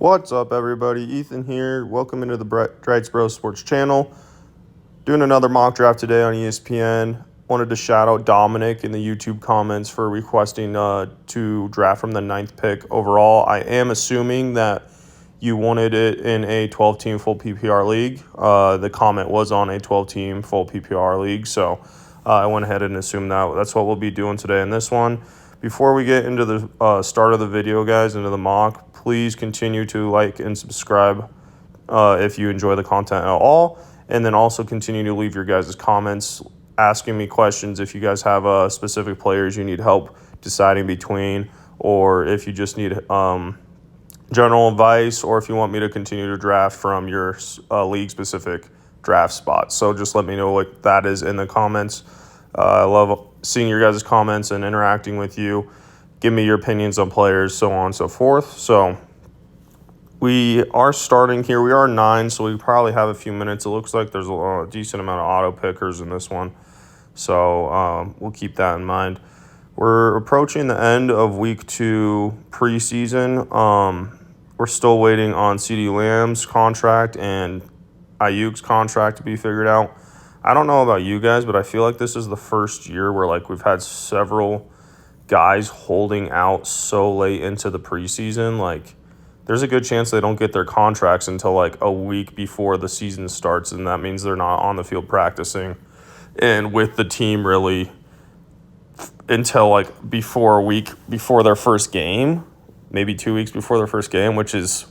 What's up, everybody? Ethan here. Welcome into the Drights Bro Sports channel. Doing another mock draft today on ESPN. Wanted to shout out Dominic in the YouTube comments for requesting to draft from the 9th pick overall. I am assuming that you wanted it in a 12-team full PPR league. The comment was on a 12-team full PPR league, so I went ahead and assumed that. That's what we'll be doing today in this one. Before we get into the start of the video, guys, into the mock, please continue to like and subscribe if you enjoy the content at all. And then also continue to leave your guys' comments, asking me questions if you guys have specific players you need help deciding between, or if you just need general advice, or if you want me to continue to draft from your league-specific draft spots. So just let me know what that is in the comments. I love seeing your guys' comments and interacting with you. Give me your opinions on players, so on and so forth. So we are starting here. We are 9, so we probably have a few minutes. It looks like there's a decent amount of auto pickers in this one. So we'll keep that in mind. We're approaching the end of week 2 preseason. We're still waiting on CeeDee Lamb's contract and Ayuk's contract to be figured out. I don't know about you guys, but I feel like this is the first year where we've had several guys holding out so late into the preseason. There's a good chance they don't get their contracts until a week before the season starts, and that means they're not on the field practicing and with the team really until before a week before their first game, maybe 2 weeks before their first game, which is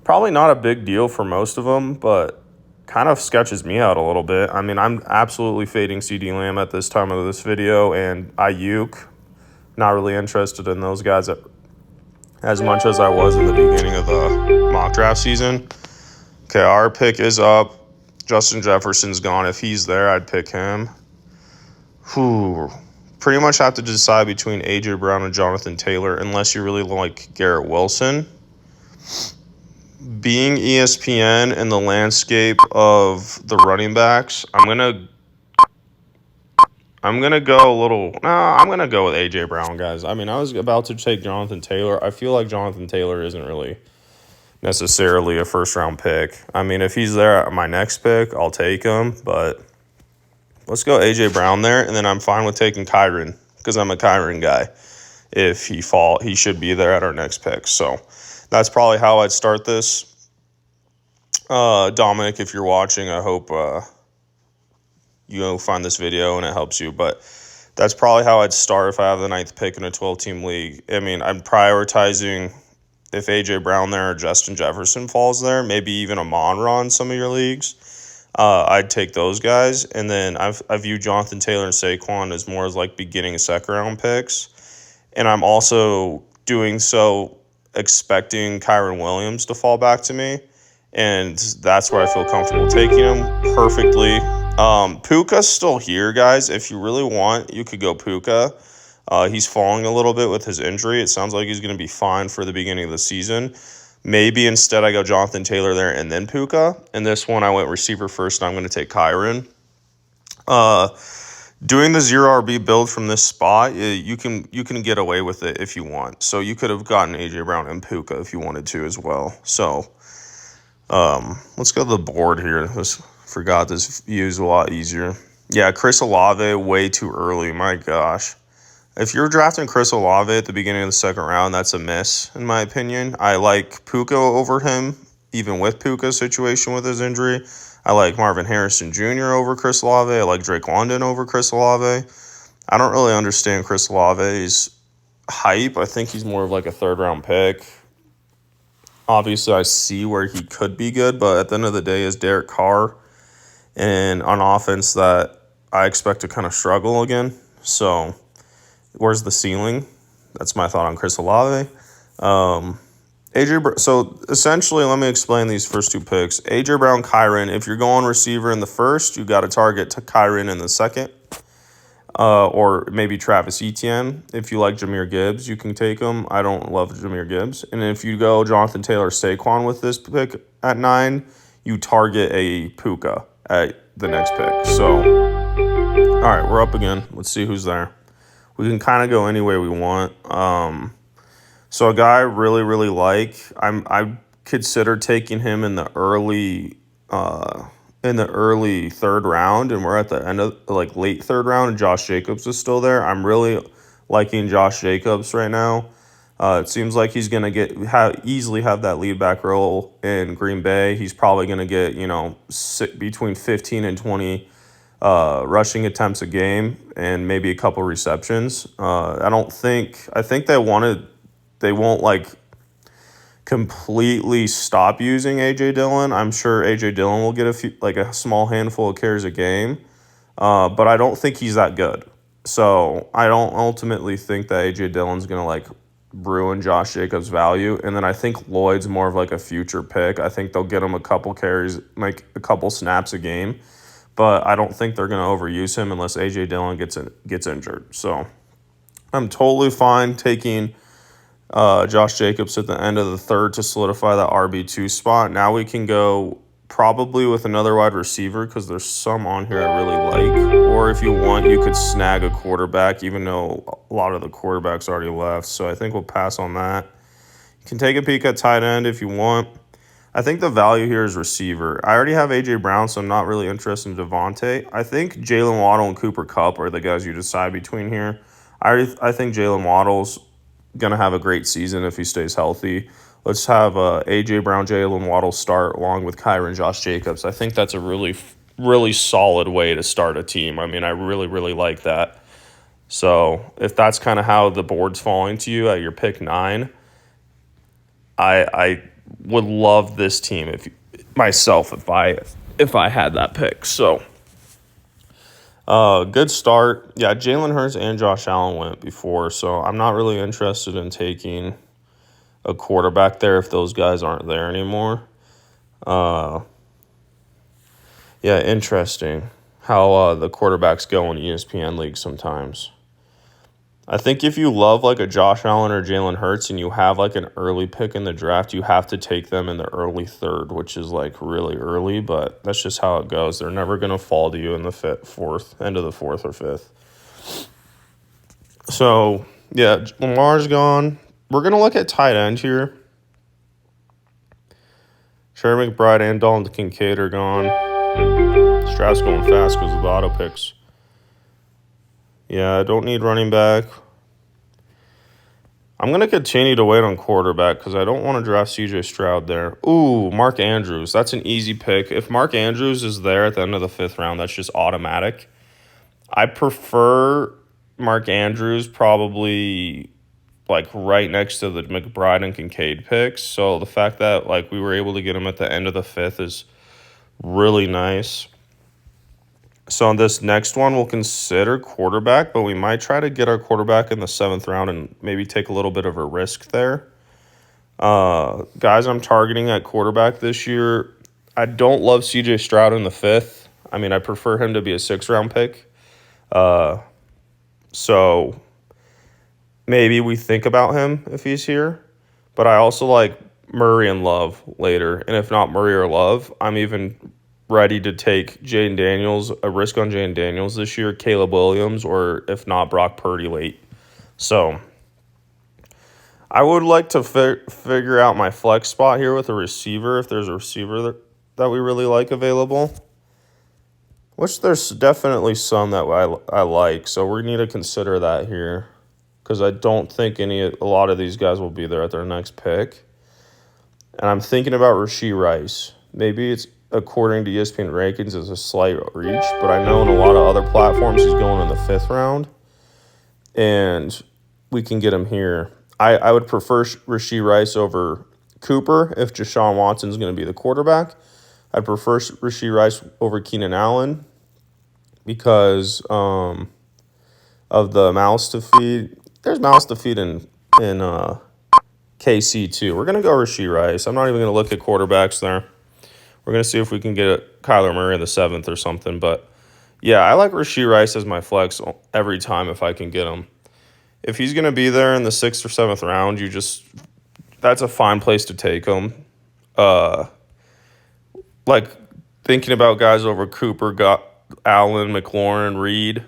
probably not a big deal for most of them, but kind of sketches me out a little bit. I mean, I'm absolutely fading CeeDee Lamb at this time of this video, and Ayuk, not really interested in those guys as much as I was in the beginning of the mock draft season. Okay, our pick is up. Justin Jefferson's gone. If he's there, I'd pick him. Pretty much have to decide between A.J. Brown and Jonathan Taylor, unless you really like Garrett Wilson. Being ESPN and the landscape of the running backs, I'm gonna go with A.J. Brown, guys. I mean, I was about to take Jonathan Taylor. I feel like Jonathan Taylor isn't really necessarily a first-round pick. I mean, if he's there at my next pick, I'll take him, but let's go A.J. Brown there, and then I'm fine with taking Kyren because I'm a Kyren guy. If he should be there at our next pick. So that's probably how I'd start this. Dominic, if you're watching, I hope you find this video and it helps you. But that's probably how I'd start if I have the 9th pick in a 12-team league. I mean, I'm prioritizing if A.J. Brown there or Justin Jefferson falls there, maybe even a Monra in some of your leagues. I'd take those guys. And then I view Jonathan Taylor and Saquon as more as beginning second-round picks. And I'm also doing so expecting Kyren Williams to fall back to me. And that's where I feel comfortable taking him perfectly. Puka's still here, guys. If you really want, you could go Puka. He's falling a little bit with his injury. It sounds like he's going to be fine for the beginning of the season. Maybe instead I go Jonathan Taylor there and then Puka. And this one I went receiver first, and I'm going to take Kyren. Doing the 0 RB build from this spot, you can get away with it if you want. So you could have gotten A.J. Brown and Puka if you wanted to as well. So let's go to the board here. Forgot this view is a lot easier. Yeah, Chris Olave way too early. My gosh. If you're drafting Chris Olave at the beginning of the second round, that's a miss, in my opinion. I like Puka over him, even with Puka's situation with his injury. I like Marvin Harrison Jr. over Chris Olave. I like Drake London over Chris Olave. I don't really understand Chris Olave's hype. I think he's more of a third-round pick. Obviously, I see where he could be good, but at the end of the day, is Derek Carr and on offense that I expect to kind of struggle again. So where's the ceiling? That's my thought on Chris Olave. So essentially, let me explain these first 2 picks. A.J. Brown, Kyren. If you're going receiver in the first, you got to target to Kyren in the second. Or maybe Travis Etienne. If you like Jahmyr Gibbs, you can take him. I don't love Jahmyr Gibbs. And if you go Jonathan Taylor, Saquon with this pick at 9, you target a Puka at the next pick. So, all right, we're up again. Let's see who's there. We can kind of go any way we want. So a guy I really, really like. I consider taking him in the early third round, and we're at the end of like late third round, and Josh Jacobs is still there. I'm really liking Josh Jacobs right now. It seems like he's gonna easily have that lead back role in Green Bay. He's probably gonna get between 15 and 20 rushing attempts a game and maybe a couple receptions. I think they won't like completely stop using AJ Dillon. I'm sure AJ Dillon will get a small handful of carries a game, but I don't think he's that good. So I don't ultimately think that AJ Dillon's gonna like ruin Josh Jacobs' value. And then I think Lloyd's more of like a future pick. I think they'll get him a couple carries, like a couple snaps a game, but I don't think they're gonna overuse him unless AJ Dillon gets injured. So I'm totally fine taking Josh Jacobs at the end of the third to solidify that RB2 spot. Now we can go probably with another wide receiver because there's some on here I really like. Or if you want, you could snag a quarterback, even though a lot of the quarterbacks already left. So I think we'll pass on that. You can take a peek at tight end if you want. I think the value here is receiver. I already have A.J. Brown, so I'm not really interested in Devontae. I think Jalen Waddle and Cooper Kupp are the guys you decide between here. I think Jalen Waddle's going to have a great season if he stays healthy. Let's have A.J. Brown, Jalen Waddle start along with Kyron Josh Jacobs. I think that's a really, really solid way to start a team. I mean, I really, really like that. So if that's kind of how the board's falling to you at your pick 9, I would love this team if I had that pick. So good start. Yeah, Jalen Hurts and Josh Allen went before, so I'm not really interested in taking a quarterback there if those guys aren't there anymore. Yeah, interesting how the quarterbacks go in ESPN leagues sometimes. I think if you love like a Josh Allen or Jalen Hurts and you have like an early pick in the draft, you have to take them in the early third, which is like really early, but that's just how it goes. They're never going to fall to you in the end of the fourth or fifth. So, yeah, Lamar's gone. We're going to look at tight end here. Sherry McBride and Dalton Kincaid are gone. Stroud's going fast because of the auto picks. Yeah, I don't need running back. I'm going to continue to wait on quarterback because I don't want to draft C.J. Stroud there. Ooh, Mark Andrews. That's an easy pick. If Mark Andrews is there at the end of the 5th round, that's just automatic. I prefer Mark Andrews probably like right next to the McBride and Kincaid picks. So the fact that like we were able to get him at the end of the 5th is really nice. So on this next one, we'll consider quarterback, but we might try to get our quarterback in the 7th round and maybe take a little bit of a risk there. Guys I'm targeting at quarterback this year, I don't love C.J. Stroud in the 5th. I mean, I prefer him to be a 6th-round pick. So maybe we think about him if he's here. But I also like Murray and Love later. And if not Murray or Love, I'm even ready to take Jaden Daniels, a risk on Jaden Daniels this year, Caleb Williams, or if not, Brock Purdy late. So I would like to figure out my flex spot here with a receiver, if there's a receiver that we really like available, which there's definitely some that I like. So we need to consider that here because I don't think a lot of these guys will be there at their next pick. And I'm thinking about Rashee Rice. Maybe it's, according to ESPN rankings, is a slight reach, but I know in a lot of other platforms he's going in the 5th round, and we can get him here. I would prefer Rashee Rice over Cooper if Deshaun Watson's going to be the quarterback. I'd prefer Rashee Rice over Keenan Allen because of the mouths to feed. There's mouths to feed in KC too. We're going to go Rashee Rice. I'm not even going to look at quarterbacks there. We're going to see if we can get Kyler Murray in the 7th or something. But, yeah, I like Rashee Rice as my flex every time if I can get him. If he's going to be there in the 6th or 7th round, that's a fine place to take him. Like, thinking about guys over Cooper, Allen, McLaurin, Reed,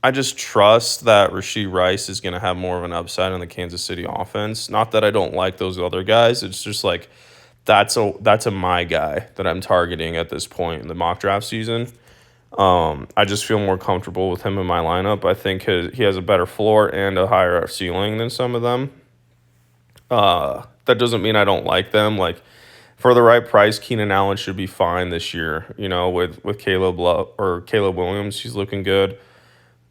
I just trust that Rashee Rice is going to have more of an upside in the Kansas City offense. Not that I don't like those other guys. It's just like that's a my guy that I'm targeting at this point in the mock draft season. I just feel more comfortable with him in my lineup. I think he has a better floor and a higher ceiling than some of them. That doesn't mean I don't like them. Like, for the right price, Keenan Allen should be fine this year. With Caleb Williams, he's looking good.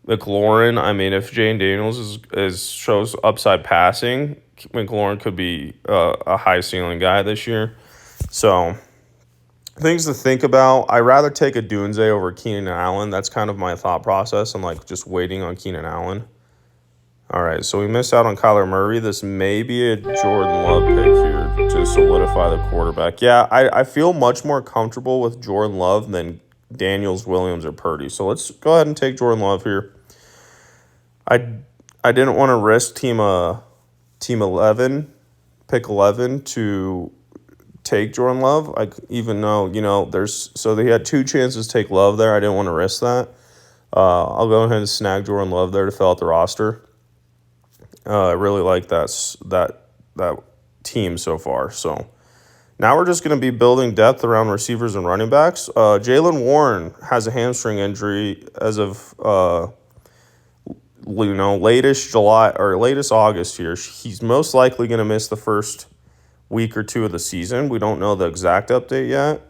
McLaurin, I mean, if Jane Daniels shows upside passing, McLaurin could be a high ceiling guy this year. So, things to think about. I'd rather take a Dunze over Keenan Allen. That's kind of my thought process. I'm like just waiting on Keenan Allen. All right, so we missed out on Kyler Murray. This may be a Jordan Love pick here to solidify the quarterback. Yeah, I feel much more comfortable with Jordan Love than Daniels, Williams, or Purdy. So let's go ahead and take Jordan Love here. I didn't want to risk team 11, pick 11 to take Jordan Love. Even though, they had two chances to take Love there. I didn't want to risk that. I'll go ahead and snag Jordan Love there to fill out the roster. I really like that team so far. So now we're just going to be building depth around receivers and running backs. Jaylen Warren has a hamstring injury as of latest July or latest August here. He's most likely going to miss the first week or two of the season. We don't know the exact update yet.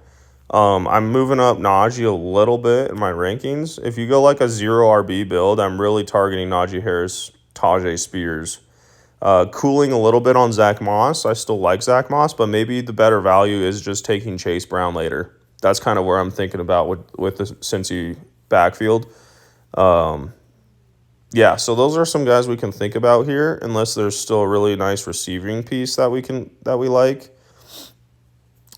I'm moving up Najee a little bit in my rankings. If you go like a 0 RB build, I'm really targeting Najee Harris, Tajay Spears. Cooling a little bit on Zach Moss. I still like Zach Moss, but maybe the better value is just taking Chase Brown later. That's kind of where I'm thinking about with the Cincy backfield. Yeah, so those are some guys we can think about here, unless there's still a really nice receiving piece that we like.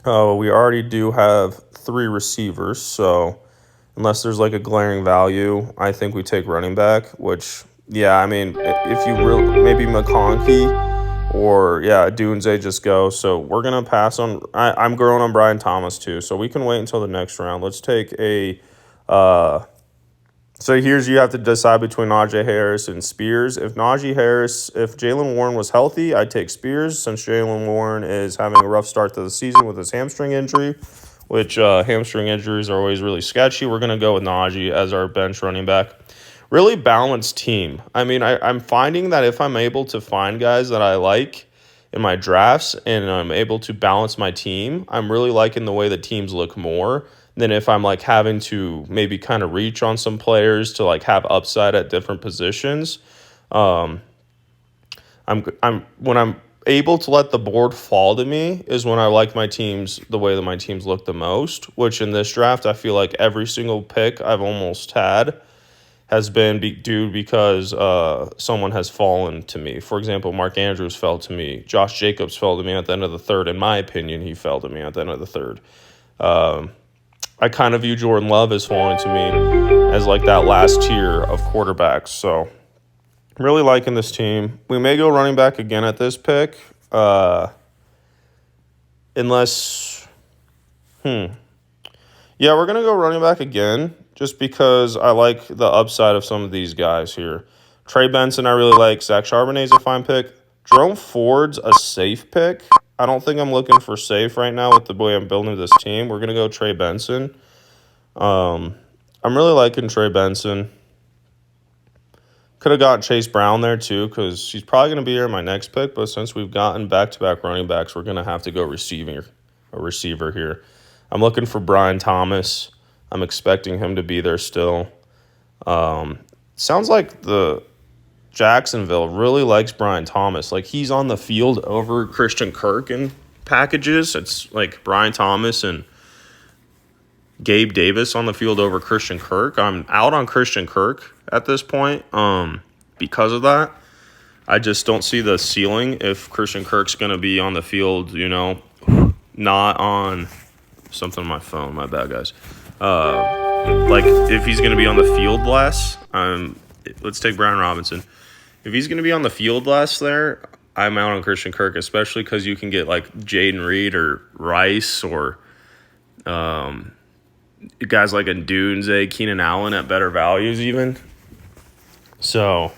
We already do have 3 receivers, so unless there's like a glaring value, I think we take running back, which, yeah, I mean, if you really, maybe McConkey or, Dunze just go. So we're going to pass on, I'm growing on Brian Thomas too, so we can wait until the next round. Let's take so you have to decide between Najee Harris and Spears. If Jaylen Warren was healthy, I'd take Spears, since Jaylen Warren is having a rough start to the season with his hamstring injury, which hamstring injuries are always really sketchy. We're going to go with Najee as our bench running back. Really balanced team. I mean, I'm finding that if I'm able to find guys that I like in my drafts and I'm able to balance my team, I'm really liking the way the teams look more than if I'm like having to maybe kind of reach on some players to like have upside at different positions. When I'm able to let the board fall to me is when I like my teams the way that my teams look the most, which in this draft I feel like every single pick I've almost had has been due because someone has fallen to me. For example, Mark Andrews fell to me. Josh Jacobs fell to me at the end of the third. In my opinion, he fell to me at the end of the third. I kind of view Jordan Love as falling to me as like that last tier of quarterbacks. So I'm really liking this team. We may go running back again at this pick. Unless, yeah, we're going to go running back again just because I like the upside of some of these guys here. Trey Benson, I really like. Zach Charbonnet's a fine pick. Jerome Ford's a safe pick. I don't think I'm looking for safe right now with the way I'm building this team. We're going to go Trey Benson. I'm really liking Trey Benson. Could have gotten Chase Brown there too because he's probably going to be here in my next pick, but since we've gotten back-to-back running backs, we're going to have to go a receiver here. I'm looking for Brian Thomas. I'm expecting him to be there still. Sounds like the Jacksonville really likes Brian Thomas. Like, he's on the field over Christian Kirk in packages. It's like Brian Thomas and Gabe Davis on the field over Christian Kirk. I'm out on Christian Kirk at this point because of that. I just don't see the ceiling if Christian Kirk's going to be on the field, not on something on my phone. My bad, guys. Like, if he's going to be on the field less, let's take Brian Robinson. If he's going to be on the field less there, I'm out on Christian Kirk, especially because you can get like Jaden Reed or Rice or guys like Ndunze, Keenan Allen at better values even. So,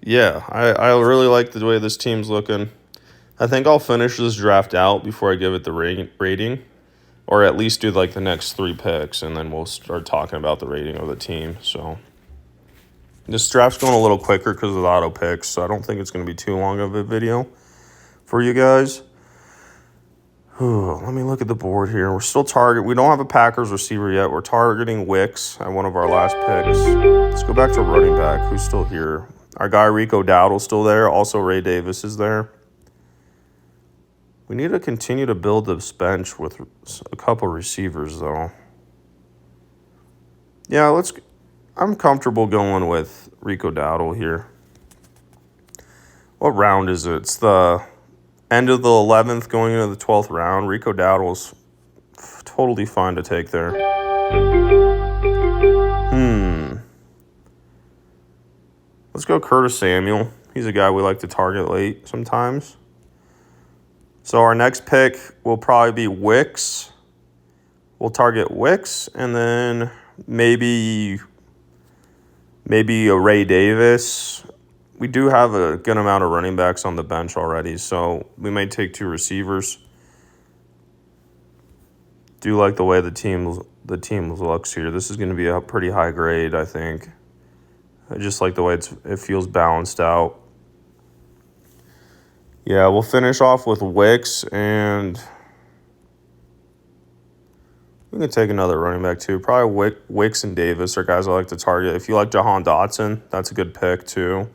yeah, I really like the way this team's looking. I think I'll finish this draft out before I give it the rating, or at least do like the next 3 picks, and then we'll start talking about the rating of the team. So this draft's going a little quicker because of the auto picks, so I don't think it's going to be too long of a video for you guys. Let me look at the board here. We're still targeting. We don't have a Packers receiver yet. We're targeting Wicks at one of our last picks. Let's go back to running back. Who's still here? Our guy Rico Dowdle's still there. Also Ray Davis is there. We need to continue to build this bench with a couple receivers, though. Yeah, I'm comfortable going with Rico Dowdle here. What round is it? It's the end of the 11th going into the 12th round. Rico Dowdle's totally fine to take there. Let's go Curtis Samuel. He's a guy we like to target late sometimes. So our next pick will probably be Wicks. We'll target Wicks, and then maybe a Ray Davis. We do have a good amount of running backs on the bench already, so we may take 2 receivers. Do like the way the team looks here. This is going to be a pretty high grade, I think. I just like the way it feels balanced out. Yeah, we'll finish off with Wicks, and we can take another running back too. Probably Wicks and Davis are guys I like to target. If you like Jahan Dotson, that's a good pick too.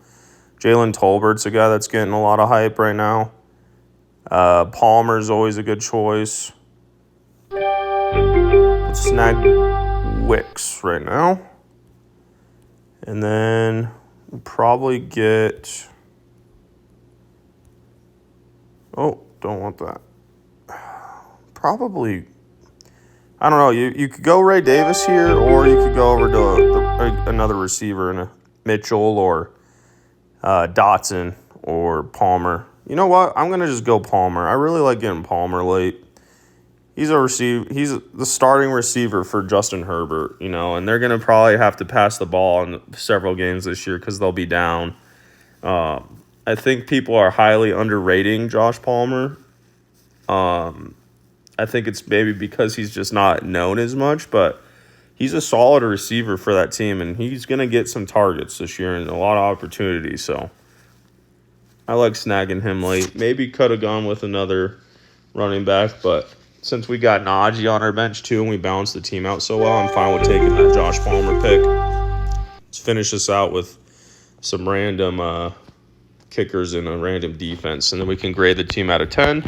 Jalen Tolbert's a guy that's getting a lot of hype right now. Palmer's always a good choice. Let's snag Wicks right now. And then we'll probably get... Oh, don't want that. Probably... I don't know. You could go Ray Davis here, or you could go over to another receiver in a Mitchell or Dotson or Palmer. You know what? I'm gonna just go Palmer. I really like getting Palmer late. He's the starting receiver for Justin Herbert, and they're gonna probably have to pass the ball in several games this year because they'll be down. I think people are highly underrating Josh Palmer. I think it's maybe because he's just not known as much, but he's a solid receiver for that team, and he's going to get some targets this year and a lot of opportunities. So I like snagging him late. Maybe could have gone with another running back, but since we got Najee on our bench too and we balanced the team out so well, I'm fine with taking that Josh Palmer pick. Let's finish this out with some random kickers and a random defense, and then we can grade the team out of 10.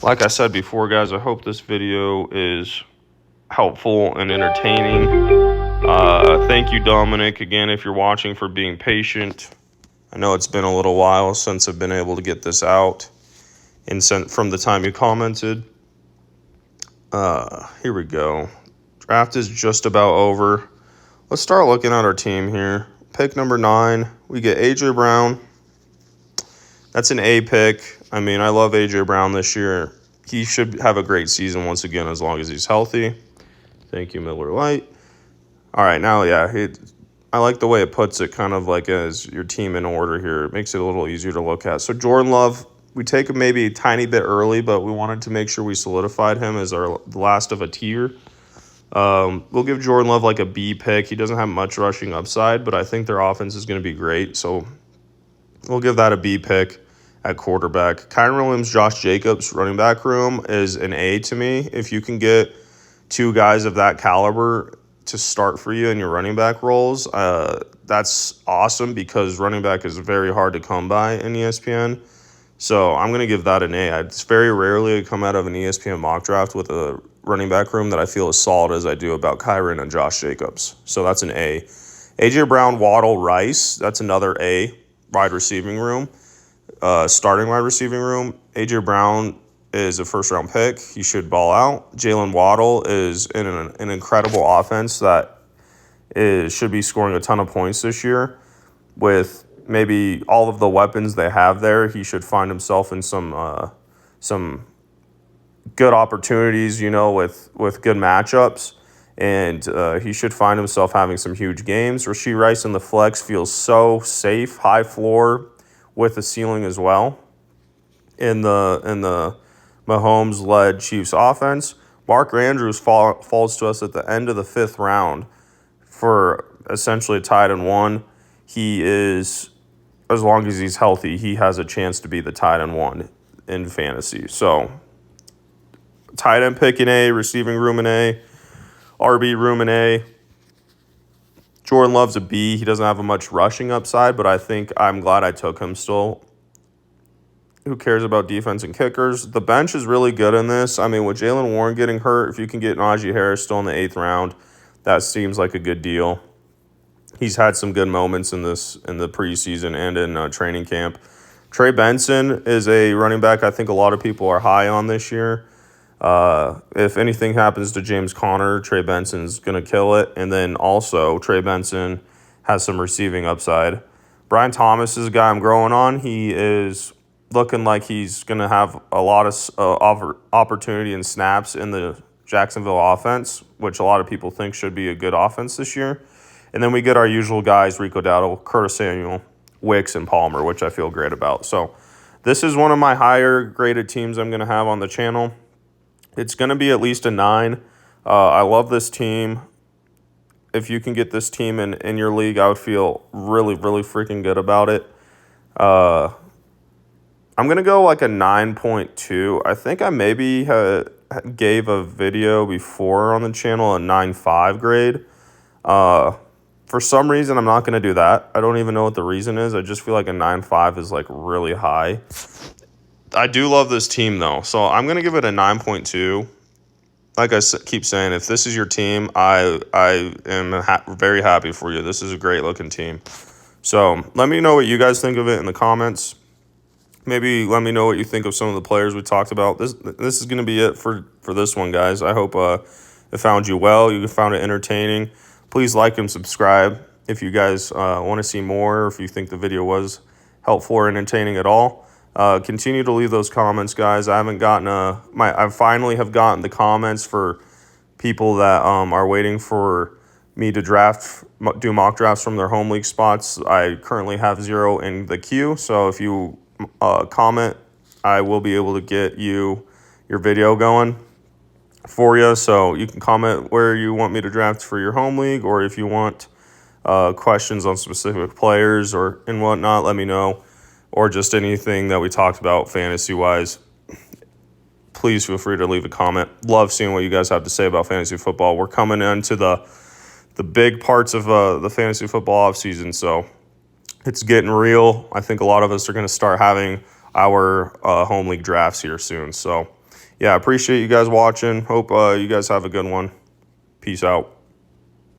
Like I said before, guys, I hope this video is helpful and entertaining. Thank you, Dominic, again, if you're watching, for being patient. I know it's been a little while since I've been able to get this out and from the time you commented. Here we go. Draft is just about over. Let's start looking at our team here. Pick number 9, we get A.J. Brown. That's an A pick. I mean, I love A.J. Brown this year. He should have a great season once again as long as he's healthy. Thank you, Miller Lite. All right, now, yeah, I like the way it puts it kind of like as your team in order here. It makes it a little easier to look at. So Jordan Love, we take him maybe a tiny bit early, but we wanted to make sure we solidified him as our last of a tier. We'll give Jordan Love like a B pick. He doesn't have much rushing upside, but I think their offense is going to be great. So we'll give that a B pick at quarterback. Kyren Williams, Josh Jacobs, running back room is an A to me. If you can get 2 guys of that caliber to start for you in your running back roles, that's awesome because running back is very hard to come by in ESPN. So I'm going to give that an A. It's very rarely I come out of an ESPN mock draft with a running back room that I feel as solid as I do about Kyren and Josh Jacobs. So that's an A. A.J. Brown, Waddle, Rice, that's another A. Wide receiving room. Starting wide receiving room. A.J. Brown is a first-round pick. He should ball out. Jalen Waddle is in an incredible offense that should be scoring a ton of points this year. With maybe all of the weapons they have there, he should find himself in some good opportunities, with good matchups. and he should find himself having some huge games. Rashee Rice in the flex feels so safe, high floor with a ceiling as well in the Mahomes-led Chiefs offense. Mark Andrews falls to us at the end of the 5th round for essentially a tight end 1. He is, as long as he's healthy, he has a chance to be the tight end 1 in fantasy. So tight end pick in A, receiving room in A, RB room in A. Jordan Love's a B. He doesn't have much rushing upside, but I think I'm glad I took him still. Who cares about defense and kickers? The bench is really good in this. I mean, with Jaylen Warren getting hurt, if you can get Najee Harris still in the 8th round, that seems like a good deal. He's had some good moments in the preseason and in training camp. Trey Benson is a running back I think a lot of people are high on this year. If anything happens to James Conner, Trey Benson's going to kill it. And then also, Trey Benson has some receiving upside. Brian Thomas is a guy I'm growing on. He is looking like he's going to have a lot of opportunity and snaps in the Jacksonville offense, which a lot of people think should be a good offense this year. And then we get our usual guys, Rico Dowdle, Curtis Samuel, Wicks, and Palmer, which I feel great about. So this is one of my higher graded teams I'm going to have on the channel. It's going to be at least a 9. I love this team. If you can get this team in your league, I would feel really, really freaking good about it. I'm going to go like a 9.2. I think I maybe gave a video before on the channel a 9.5 grade. For some reason, I'm not going to do that. I don't even know what the reason is. I just feel like a 9.5 is like really high. I do love this team, though, so I'm going to give it a 9.2. Like I keep saying, if this is your team, I am very happy for you. This is a great-looking team. So let me know what you guys think of it in the comments. Maybe let me know what you think of some of the players we talked about. This is going to be it for this one, guys. I hope it found you well. You found it entertaining. Please like and subscribe if you guys want to see more, or if you think the video was helpful or entertaining at all. Continue to leave those comments, guys. I haven't gotten I finally have gotten the comments for people that are waiting for me to do mock drafts from their home league spots. I currently have 0 in the queue, so if you comment, I will be able to get your video going for you. So you can comment where you want me to draft for your home league, or if you want questions on specific players or and whatnot, let me know. Or just anything that we talked about fantasy-wise, please feel free to leave a comment. Love seeing what you guys have to say about fantasy football. We're coming into the big parts of the fantasy football offseason, so it's getting real. I think a lot of us are going to start having our home league drafts here soon. So, yeah, I appreciate you guys watching. Hope you guys have a good one. Peace out.